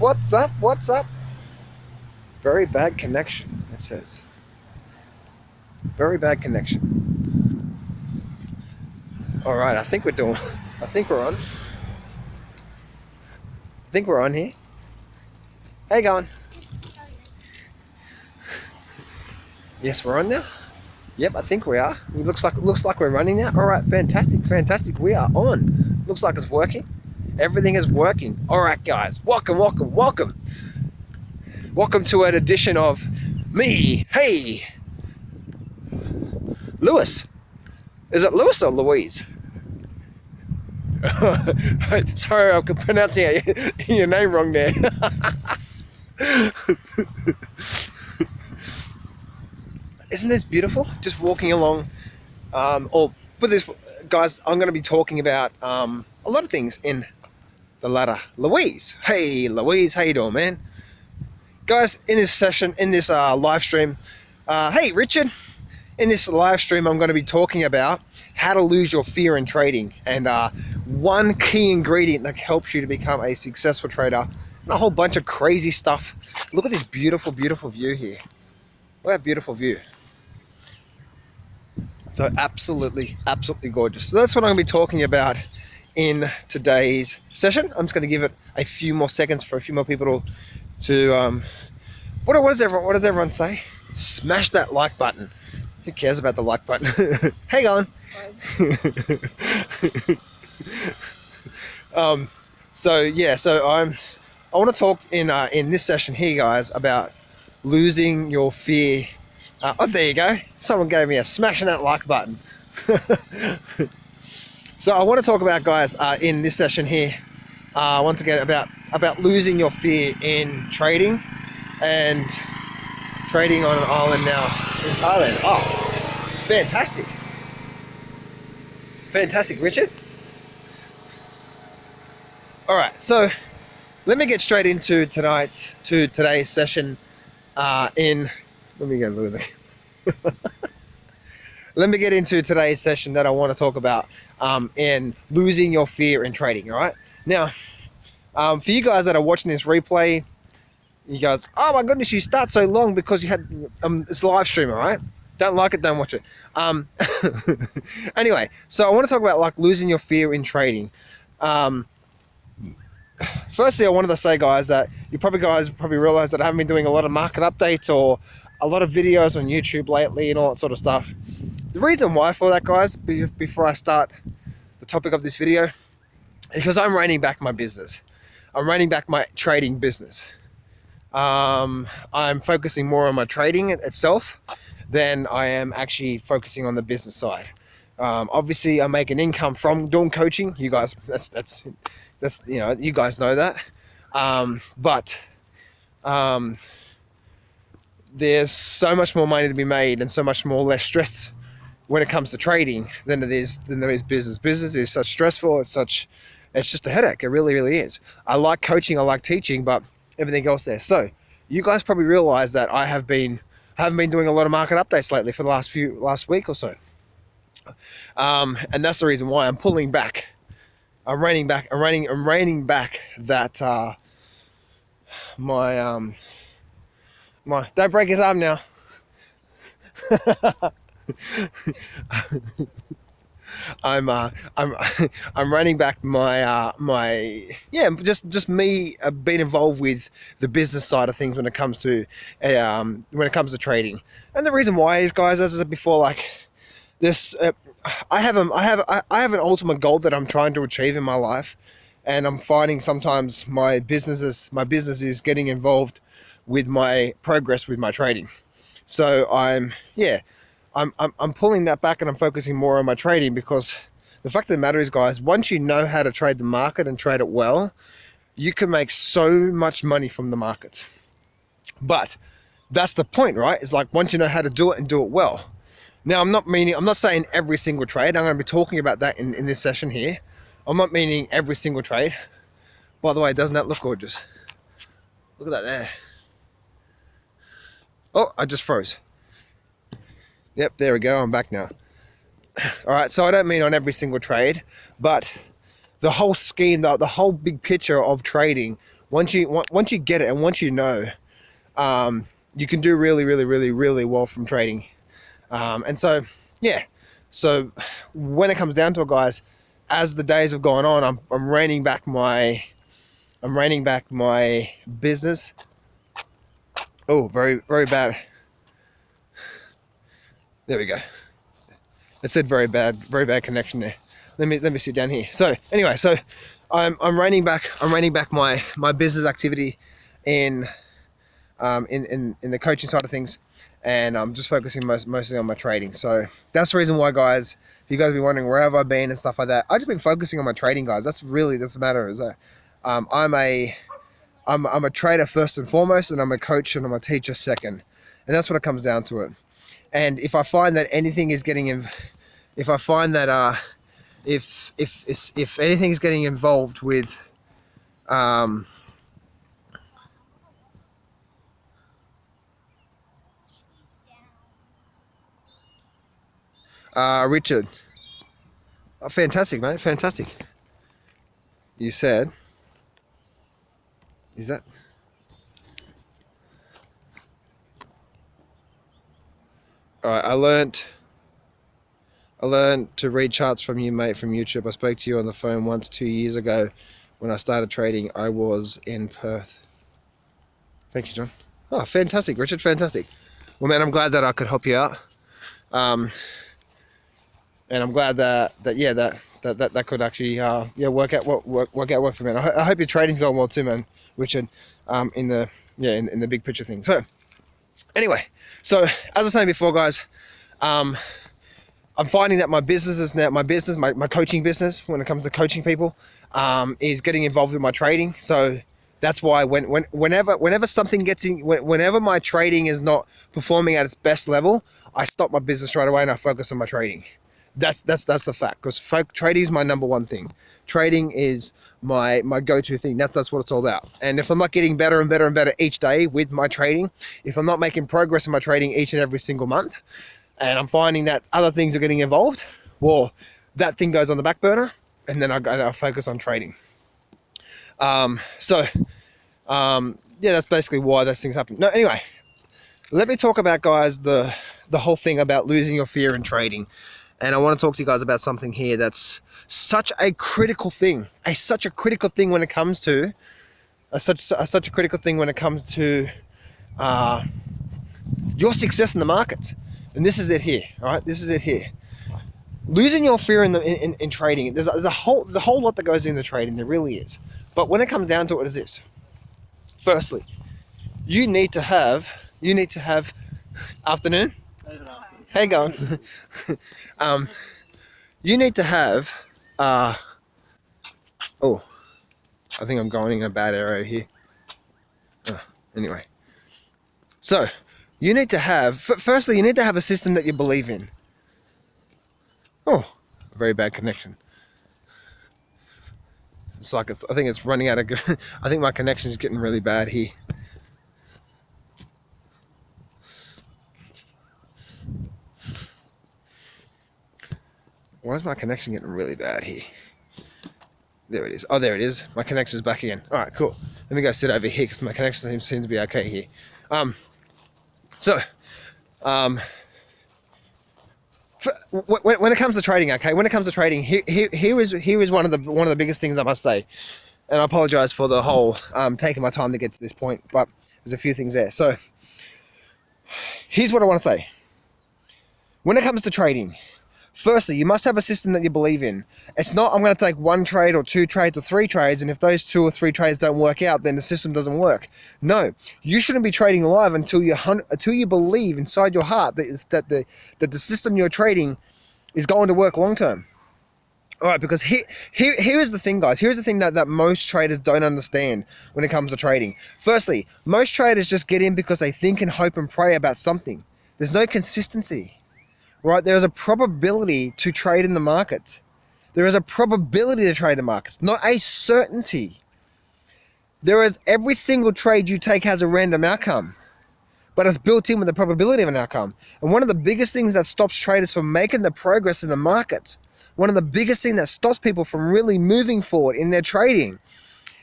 What's up? What's up? Very bad connection, it says. Very bad connection. All right, I think we're doing. I think we're on. I think we're on here. How you going? Yes, we're on now. Yep, I think we are. It looks like we're running now. All right, fantastic, fantastic. We are on. Looks like it's working. Everything is working. All right, guys. Welcome, welcome, welcome. Welcome to an edition of me. Hey, Lewis. Is it Lewis or Louise? Sorry, I'm pronouncing your name wrong there. Isn't this beautiful? Just walking along, or put this, guys, I'm going to be talking about a lot of things in the ladder. Louise. Hey, Louise, how you doing, man? Guys, in this session, in this live stream, hey, Richard. In this live stream, I'm going to be talking about how to lose your fear in trading and one key ingredient that helps you to become a successful trader and a whole bunch of crazy stuff. Look at this beautiful, beautiful view here. Look at that beautiful view. So absolutely, absolutely gorgeous. So that's what I'm going to be talking about in today's session. I'm just going to give it a few more seconds for a few more people to what does everyone say? Smash that like button. Who cares about the like button? Hang on. I want to talk in this session here, guys, about losing your fear. Oh, there you go. Someone gave me a smashing that like button. So I want to talk about, guys, in this session here, once again, about losing your fear in trading and trading on an island now in Thailand. Oh, fantastic. Fantastic, Richard. All right, so let me get straight into today's session let me get into today's session that I want to talk about in losing your fear in trading, all right? Now, for you guys that are watching this replay, you guys, oh my goodness, you start so long because you had it's live stream, all right? Don't like it, don't watch it. Anyway, so I want to talk about like losing your fear in trading. Firstly, I wanted to say, guys, that you probably realize that I haven't been doing a lot of market updates or a lot of videos on YouTube lately and all that sort of stuff. The reason why for that, guys, before I start the topic of this video, is because I'm reining back my business. I'm reining back my trading business. I'm focusing more on my trading itself than I am actually focusing on the business side. Obviously, I make an income from doing coaching. You guys, that's you guys know that. But there's so much more money to be made and so much more less stress when it comes to trading than there is business. Business is such stressful. It's just a headache. It really, really is. I like coaching. I like teaching, but everything else there. So you guys probably realize that I haven't been doing a lot of market updates lately for the last week or so. And that's the reason why I'm pulling back. I'm reining back that my don't break his arm now. I'm running back just me being involved with the business side of things when it comes to trading. And the reason why is, guys, as I said before, like this, I have an ultimate goal that I'm trying to achieve in my life, and I'm finding sometimes my business is getting involved with my progress with my trading. So I'm pulling that back and I'm focusing more on my trading, because the fact of the matter is, guys, once you know how to trade the market and trade it well, you can make so much money from the market. But that's the point, right? It's like once you know how to do it and do it well. Now, I'm not saying every single trade. I'm going to be talking about that in this session here. I'm not meaning every single trade. By the way, doesn't that look gorgeous? Look at that there. Oh, I just froze. Yep, there we go. I'm back now. All right, so I don't mean on every single trade, but the whole scheme, the whole big picture of trading Once you get it, and once you know, you can do really, really, really, really well from trading. And so, yeah. So when it comes down to it, guys, as the days have gone on, I'm reining back my business. Oh, very, very bad. There we go. It said very bad connection there. Let me sit down here. So anyway, so I'm reining back my business activity in the coaching side of things, and I'm just focusing mostly on my trading. So that's the reason why, guys. If you guys be wondering where have I been and stuff like that, I've just been focusing on my trading, guys. That's the matter. Is I'm a trader first and foremost, and I'm a coach and I'm a teacher second, and that's what it comes down to it. And if I find that anything is getting if I find that if anything is getting involved with Richard, oh, fantastic, mate, fantastic. You said, is that? All right, I learned to read charts from you, mate, from YouTube. I spoke to you on the phone once 2 years ago when I started trading. I was in Perth. Thank you, John. Oh, fantastic, Richard, fantastic. Well, man, I'm glad that I could help you out. And I'm glad that could actually work out well for me. And I hope your trading's going well too, man, Richard. In the big picture thing. So anyway, so as I was saying before, guys, I'm finding that my coaching business, when it comes to coaching people, is getting involved in my trading. So that's why whenever something gets in, whenever my trading is not performing at its best level, I stop my business right away and I focus on my trading. That's the fact, because trading is my number one thing. Trading is my go-to thing. That's what it's all about. And if I'm not getting better and better and better each day with my trading, if I'm not making progress in my trading each and every single month, and I'm finding that other things are getting involved, well, that thing goes on the back burner, and then I focus on trading. That's basically why those things happen. No, anyway, let me talk about, guys, the whole thing about losing your fear in trading. And I want to talk to you guys about something here that's such a critical thing, such a critical thing when it comes to your success in the market. And this is it here, all right? This is it here. Losing your fear in trading. There's a whole lot that goes into trading. There really is. But when it comes down to it, is this. Firstly, you need to have afternoon. How you going? You need to have. I think I'm going in a bad area here. Anyway, so you need to have. Firstly, you need to have a system that you believe in. Oh, a very bad connection. It's like I think it's running out of. I think my connection is getting really bad here. Why is my connection getting really bad here? There it is. Oh, there it is. My connection is back again. All right, cool. Let me go sit over here because my connection seems to be okay here. When it comes to trading, okay. When it comes to trading, here is one of the biggest things I must say, and I apologize for the whole taking my time to get to this point, but there's a few things there. So here's what I want to say. When it comes to trading, firstly, you must have a system that you believe in. It's not, I'm going to take one trade or two trades or three trades, and if those 2 or 3 trades don't work out, then the system doesn't work. No, you shouldn't be trading live until you believe inside your heart that the system you're trading is going to work long term. All right, because here is the thing, guys. Here's the thing that most traders don't understand when it comes to trading. Firstly, most traders just get in because they think and hope and pray about something. There's no consistency. Right, there is a probability to trade in the market. There is a probability to trade in the markets, not a certainty. There is every single trade you take has a random outcome, but it's built in with the probability of an outcome. And one of the biggest things that stops traders from making the progress in the market, one of the biggest things that stops people from really moving forward in their trading,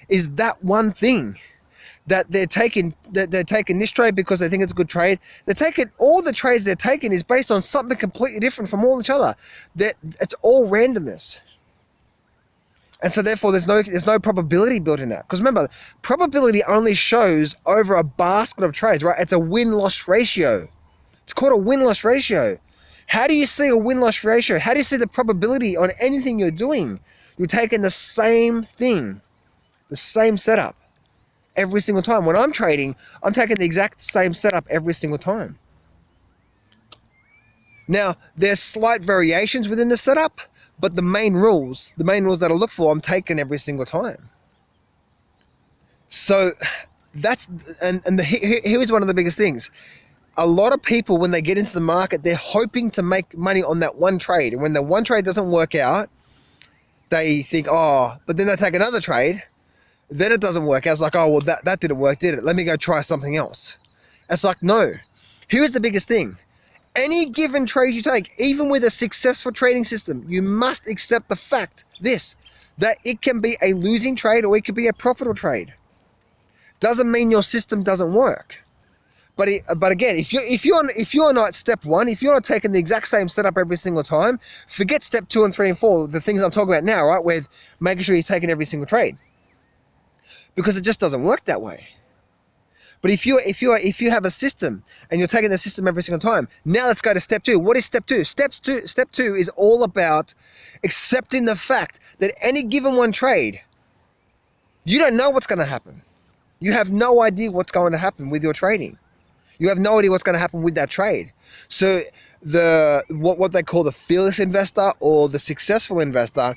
is that one thing that they're taking this trade because they think it's a good trade. They're taking all the trades they're taking is based on something completely different from all each other. It's all randomness. And so therefore there's no probability built in that. Because remember, probability only shows over a basket of trades, right? It's a win-loss ratio. It's called a win-loss ratio. How do you see a win-loss ratio? How do you see the probability on anything you're doing? You're taking the same thing, the same setup every single time. When I'm trading, I'm taking the exact same setup every single time. Now, there's slight variations within the setup, but the main rules that I look for, I'm taking every single time. So that's, here's one of the biggest things. A lot of people, when they get into the market, they're hoping to make money on that one trade. And when the one trade doesn't work out, they think, oh, but then they take another trade. Then it doesn't work out. It's like, oh, well, that didn't work, did it? Let me go try something else. It's like, no. Here's the biggest thing. Any given trade you take, even with a successful trading system, you must accept the fact, that it can be a losing trade or it could be a profitable trade. Doesn't mean your system doesn't work. But again, if you're not step one, if you're not taking the exact same setup every single time, forget step 2 and 3 and 4, the things I'm talking about now, right? With making sure you're taking every single trade, because it just doesn't work that way. But if you have a system and you're taking the system every single time, now let's go to step 2. What is step 2? Step 2 is all about accepting the fact that any given one trade, you don't know what's going to happen. You have no idea what's going to happen with your trading. You have no idea what's going to happen with that trade. So what they call the fearless investor or the successful investor,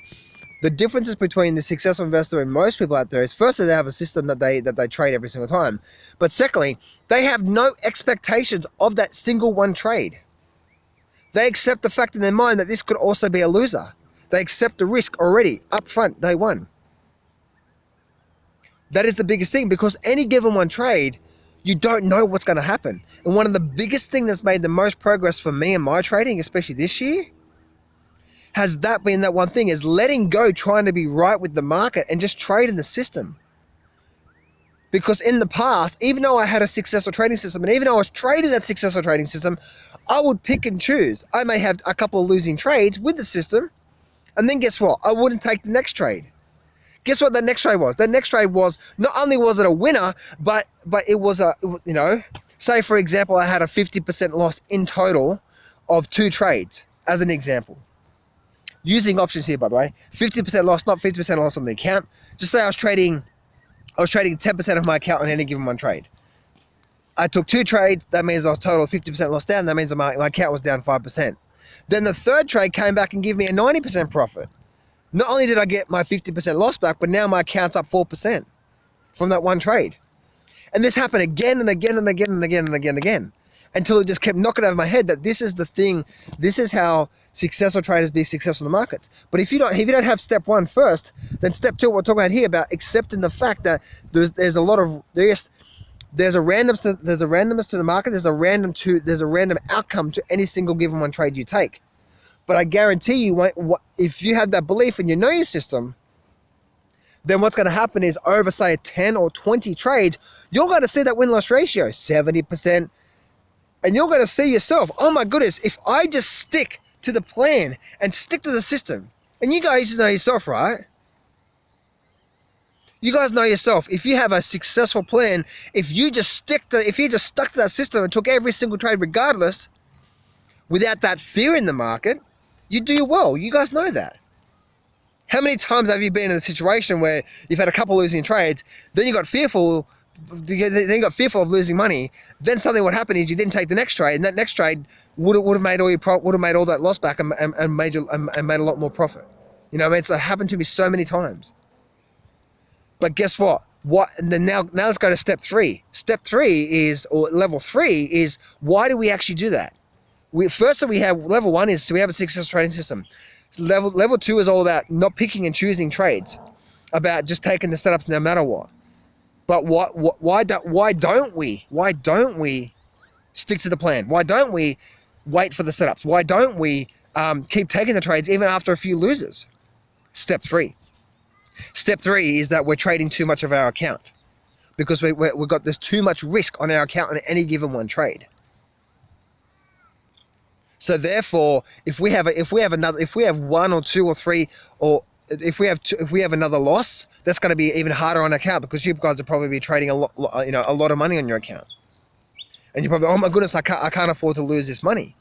the differences between the successful investor and most people out there is, firstly, they have a system that they trade every single time. But secondly, they have no expectations of that single one trade. They accept the fact in their mind that this could also be a loser. They accept the risk already up front, day one. That is the biggest thing, because any given one trade, you don't know what's going to happen. And one of the biggest things that's made the most progress for me in my trading, especially this year, has that been that one thing, is letting go trying to be right with the market and just trade in the system. Because in the past, even though I had a successful trading system, and even though I was trading that successful trading system, I would pick and choose. I may have a couple of losing trades with the system, and then guess what? I wouldn't take the next trade. Guess what that next trade was? That next trade was, not only was it a winner, but it was a, say for example, I had a 50% loss in total of 2 trades, as an example. Using options here, by the way, 50% loss, not 50% loss on the account. Just say I was trading 10% of my account on any given one trade. I took 2 trades, that means I was total 50% loss down, that means my account was down 5%. Then the third trade came back and gave me a 90% profit. Not only did I get my 50% loss back, but now my account's up 4% from that one trade. And this happened again and again and again and again and again and again, until it just kept knocking over my head that this is the thing, this is how successful traders be successful in the markets. But if you don't have step 1 first, then step 2, what we're talking about here, about accepting the fact that there's a randomness to the market, there's a random outcome to any single given one trade you take. But I guarantee you, if you have that belief and you know your system, then what's going to happen is, over say 10 or 20 trades, you're going to see that win-loss ratio 70%, and you're going to see yourself, oh my goodness, if I just stick to the plan and stick to the system, and you guys know yourself, right? You guys know yourself. If you have a successful plan, if you just stuck to that system and took every single trade regardless, without that fear in the market, you do well. You guys know that. How many times have you been in a situation where you've had a couple losing trades, then you got fearful of losing money, then something would happen is you didn't take the next trade, and that next trade would have made all that loss back and made a lot more profit. You know what I mean? It's happened to me so many times. But guess what? Now let's go to step 3. Step 3 is, or level 3 is, why do we actually do that? Firstly, we have level 1 is, so we have a successful trading system. Level 2 is all about not picking and choosing trades, about just taking the setups no matter what. But why don't we stick to the plan? Why don't we wait for the setups? Why don't we keep taking the trades even after a few losers? Step 3. Step 3 is that we're trading too much of our account because we've got there's too much risk on our account on any given one trade. So therefore, if we have one or two or three, or if we have another loss, that's going to be even harder on account because you guys will probably be trading a lot of money on your account, and you're probably, oh my goodness, I can't afford to lose this money.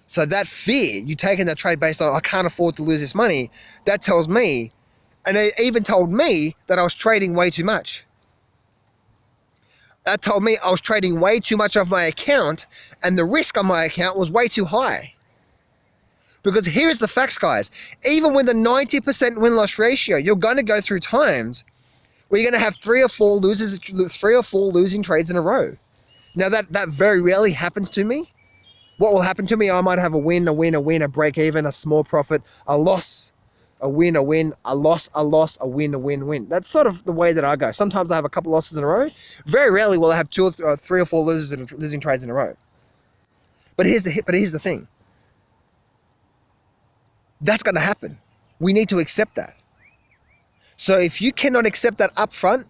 So that fear, you taking that trade based on I can't afford to lose this money, that tells me, and it even told me that I was trading way too much. That told me I was trading way too much of my account and the risk on my account was way too high. Because here's the facts, guys. Even with a 90% win-loss ratio, you're going to go through times where you're going to have 3 or 4 losing trades in a row. Now that very rarely happens to me. What will happen to me? I might have a win, a break even, a small profit, a loss, a win, a loss, a win, a win. That's sort of the way that I go. Sometimes I have a couple losses in a row. Very rarely will I have 2 or 3 or 4 losing trades in a row. But here's the thing. That's going to happen. We need to accept that. So if you cannot accept that up front,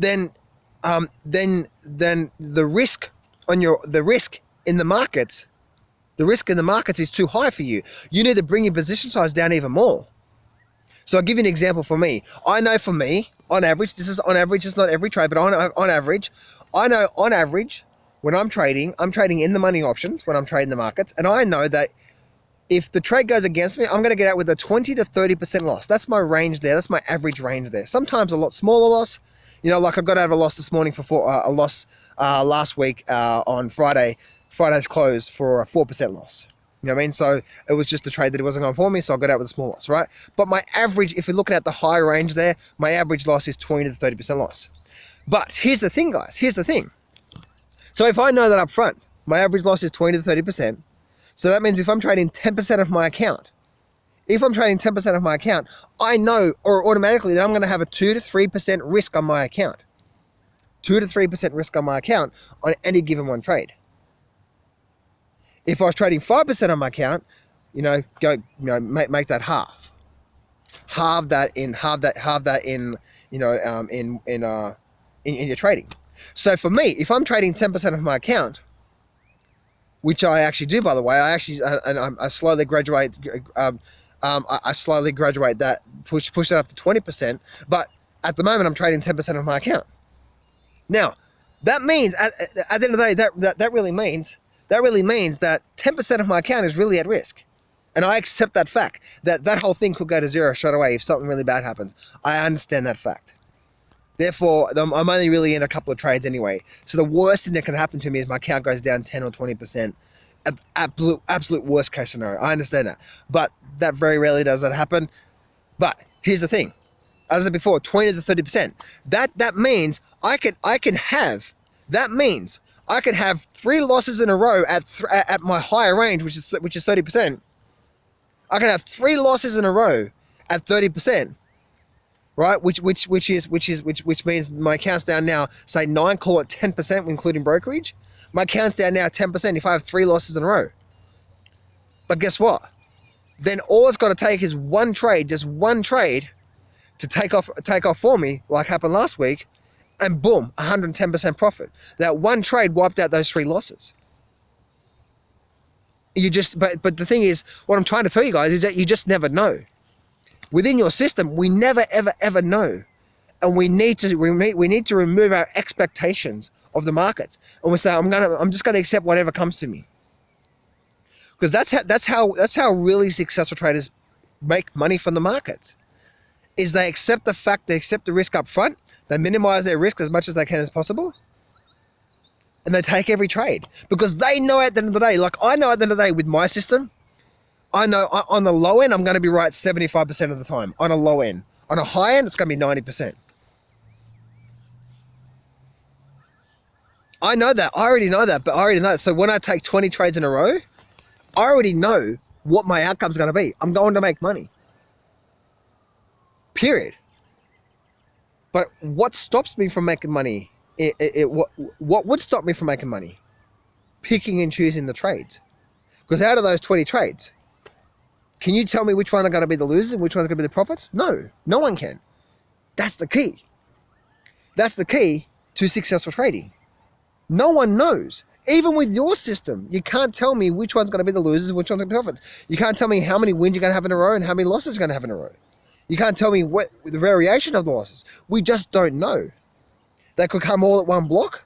then the risk in the markets, is too high for you. You need to bring your position size down even more. So I'll give you an example for me. I know for me, on average, this is on average, it's not every trade, but on average, I know on average, when I'm trading in the money options, when I'm trading the markets, and I know that if the trade goes against me, I'm going to get out with a 20 to 30% loss. That's my range there. That's my average range there. Sometimes a lot smaller loss. Like I got out of a loss this morning a loss last week on Friday's close for a 4% loss. You know what I mean? So it was just a trade that it wasn't going for me, so I got out with a small loss, right? But my average, if you're looking at the high range there, my average loss is 20 to 30% loss. But here's the thing, guys. Here's the thing. So if I know that up front, my average loss is 20 to 30%, so that means if I'm trading 10% of my account, I know or automatically that I'm going to have a 2 to 3% risk on my account. 2 to 3% risk on my account on any given one trade. If I was trading 5% on my account, make that half. Halve that in your trading. So for me, if I'm trading 10% of my account, which I actually do, by the way, I slowly graduate. I slowly graduate that, push that up to 20%. But at the moment, I'm trading 10% of my account. Now, that means at the end of the day, that really means that 10% of my account is really at risk, and I accept that fact. That whole thing could go to zero straight away if something really bad happens. I understand that fact. Therefore, I'm only really in a couple of trades anyway. So the worst thing that can happen to me is my account goes down 10 or 20%. Absolute worst case scenario. I understand that. But that very rarely does that happen. But here's the thing. As I said before, 20 to 30%. That means I can have 3 losses in a row at my higher range, which is 30%. I can have 3 losses in a row at 30%. Right, which means my account's down now, say 9, call it 10%, including brokerage. My account's down now 10% if I have 3 losses in a row. But guess what? Then all it's got to take is one trade, just one trade, to take off for me, like happened last week, and boom, 110% profit. That one trade wiped out those 3 losses. But the thing is, what I'm trying to tell you guys is that you just never know. Within your system, we never, ever know. And we need to remove our expectations of the markets. And we say, I'm just going to accept whatever comes to me. Because that's how really successful traders make money from the markets. Is they accept the risk up front, they minimize their risk as much as they can as possible, and they take every trade. Because they know at the end of the day, like I know at the end of the day with my system, I know on the low end, I'm going to be right 75% of the time. On a low end. On a high end, it's going to be 90%. I know that. I already know that. But I already know. So when I take 20 trades in a row, I already know what my outcome's going to be. I'm going to make money. Period. But what stops me from making money? What would stop me from making money? Picking and choosing the trades. Because out of those 20 trades, Can you tell me which one are going to be the losers and which one's going to be the profits? No, no one can. That's the key. That's the key to successful trading. No one knows. Even with your system, you can't tell me which one's going to be the losers and which one's going to be the profits. You can't tell me how many wins you're going to have in a row and how many losses you're going to have in a row. You can't tell me what the variation of the losses. We just don't know. They could come all at one block,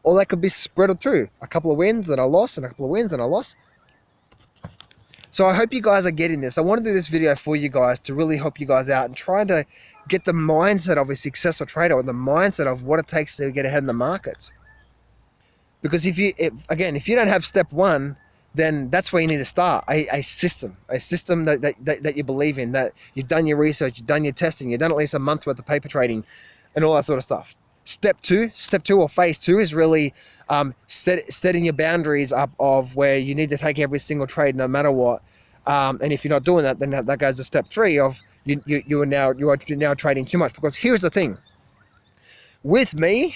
or they could be spread through. A couple of wins and a loss, and a couple of wins and a loss. So I hope you guys are getting this. I want to do this video for you guys to really help you guys out and try to get the mindset of a successful trader, or the mindset of what it takes to get ahead in the markets. Because if you don't have step one, then that's where you need to start. A system that you believe in, that you've done your research, you've done your testing, you've done at least a month worth of paper trading and all that sort of stuff. Step two or phase two is really setting your boundaries up of where you need to take every single trade no matter what. And if you're not doing that, then that goes to step three of you are now trading too much. Because here's the thing. With me,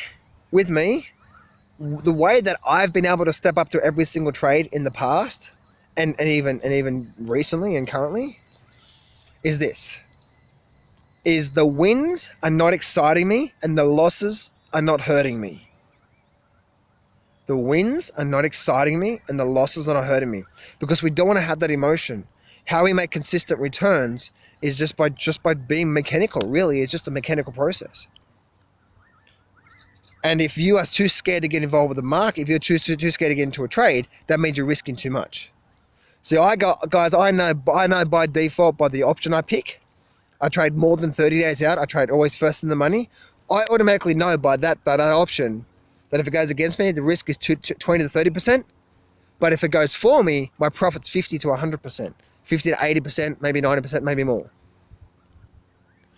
the way that I've been able to step up to every single trade in the past and even recently and currently is this. Is the wins are not exciting me and the losses are not hurting me. The wins are not exciting me and the losses are not hurting me, because we don't want to have that emotion. How we make consistent returns is just by being mechanical. Really, it's just a mechanical process. And if you are too scared to get involved with the market, if you're too scared to get into a trade, that means you're risking too much. See, I know by default, by the option I pick, I trade more than 30 days out. I trade always first in the money. I automatically know by that option that if it goes against me, the risk is 20 to 30%. But if it goes for me, my profit's 50 to 100%, 50 to 80%, maybe 90%, maybe more.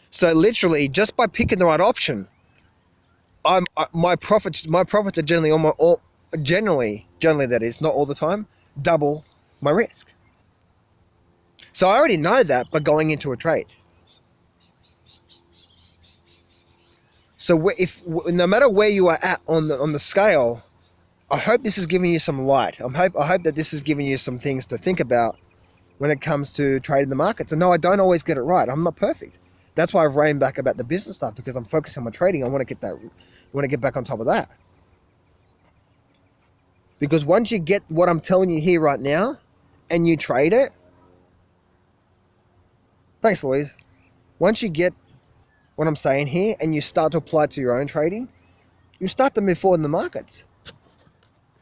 So literally, just by picking the right option, my profits are generally that is, not all the time, double my risk. So I already know that by going into a trade. So no matter where you are at on the scale, I hope this is giving you some light. I hope that this is giving you some things to think about when it comes to trading the markets. And no, I don't always get it right. I'm not perfect. That's why I've reined back about the business stuff, because I'm focusing on my trading. I want to get back on top of that. Because once you get what I'm telling you here right now, and you trade it, thanks, Louise. Once you get what I'm saying here, and you start to apply it to your own trading, you start to move forward in the markets.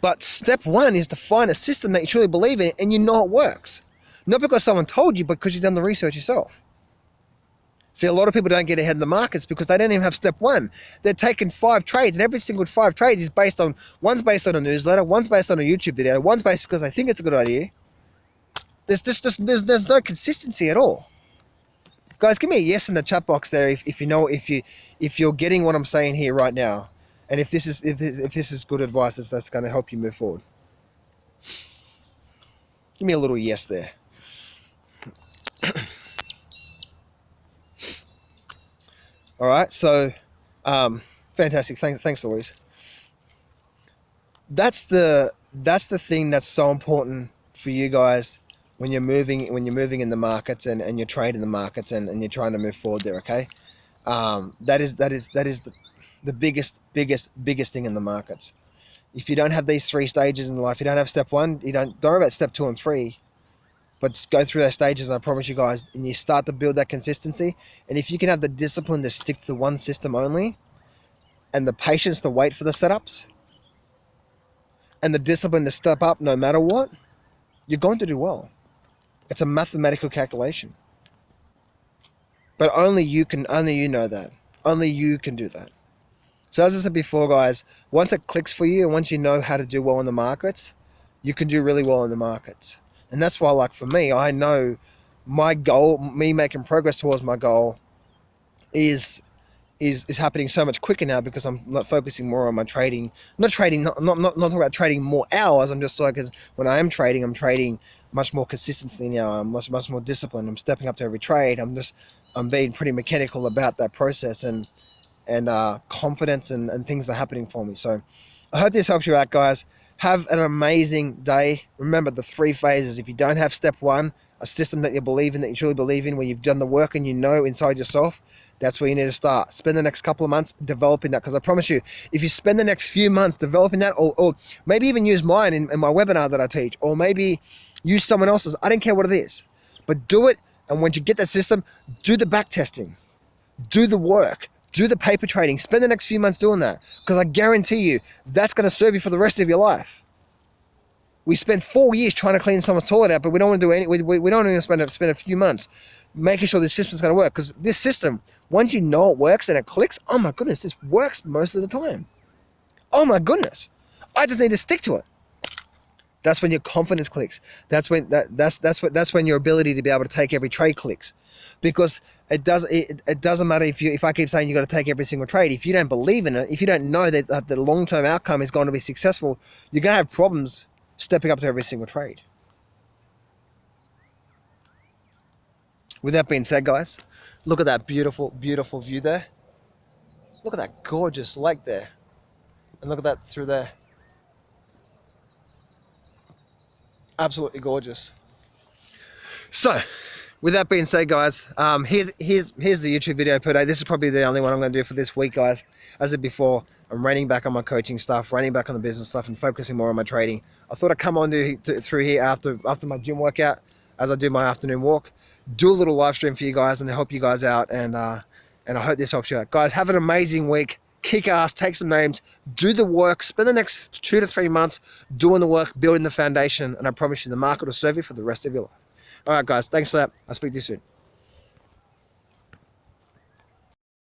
But step one is to find a system that you truly believe in and you know it works. Not because someone told you, but because you've done the research yourself. See, a lot of people don't get ahead in the markets because they don't even have step one. They're taking 5 trades, and every single 5 trades is one's based on a newsletter, one's based on a YouTube video, one's based because they think it's a good idea. There's no consistency at all. Guys, give me a yes in the chat box there if you're getting what I'm saying here right now, and if this is good advice that's going to help you move forward. Give me a little yes there. All right, so fantastic. Thanks, Louise. That's the thing that's so important for you guys when you're moving in the markets and you're trading the markets and you're trying to move forward there. Okay, that is the biggest thing in the markets. If you don't have these 3 stages in life, you don't have step 1. You don't worry about step 2 and 3. But just go through those stages, and I promise you guys, and you start to build that consistency. And if you can have the discipline to stick to one system only, and the patience to wait for the setups, and the discipline to step up no matter what, you're going to do well. It's a mathematical calculation. But only you know that. Only you can do that. So as I said before, guys, once it clicks for you, and once you know how to do well in the markets, you can do really well in the markets. And that's why, like for me, I know my goal, me making progress towards my goal, is happening so much quicker now because I'm not focusing more on my trading. Not talking about trading more hours. I'm just like, when I am trading, I'm trading much more consistently now. I'm much more disciplined. I'm stepping up to every trade. I'm being pretty mechanical about that process and confidence and things are happening for me. So I hope this helps you out, guys. Have an amazing day. Remember the 3 phases. If you don't have step 1, a system that you believe in, that you truly believe in, where you've done the work and you know inside yourself, that's where you need to start. Spend the next couple of months developing that, because I promise you, if you spend the next few months developing that, or maybe even use mine in my webinar that I teach, or maybe use someone else's, I don't care what it is, but do it. And once you get that system, do the back testing, do the work, do the paper trading, spend the next few months doing that, because I guarantee you that's going to serve you for the rest of your life. We spend 4 years trying to clean someone's toilet out, but we don't want to do any. We don't even spend a few months making sure this system's going to work. Because this system, once you know it works and it clicks, oh my goodness, this works most of the time. Oh my goodness, I just need to stick to it. That's when your confidence clicks. That's when that's when your ability to be able to take every trade clicks, because it doesn't matter if I keep saying you got to take every single trade. If you don't believe in it, if you don't know that the long-term outcome is going to be successful, you're going to have problems stepping up to every single trade. With that being said, guys, look at that beautiful, beautiful view there. Look at that gorgeous lake there. And look at that through there. Absolutely gorgeous. So, with that being said, guys, here's the YouTube video per day. This is probably the only one I'm going to do for this week, guys. As I said before, I'm reining back on my coaching stuff, reining back on the business stuff, and focusing more on my trading. I thought I'd come on through here after my gym workout, as I do my afternoon walk, do a little live stream for you guys and help you guys out. And I hope this helps you out, guys. Have an amazing week. Kick ass, take some names, do the work, spend the next 2 to 3 months doing the work, building the foundation, and I promise you the market will serve you for the rest of your life. All right, guys, thanks for that. I'll speak to you soon.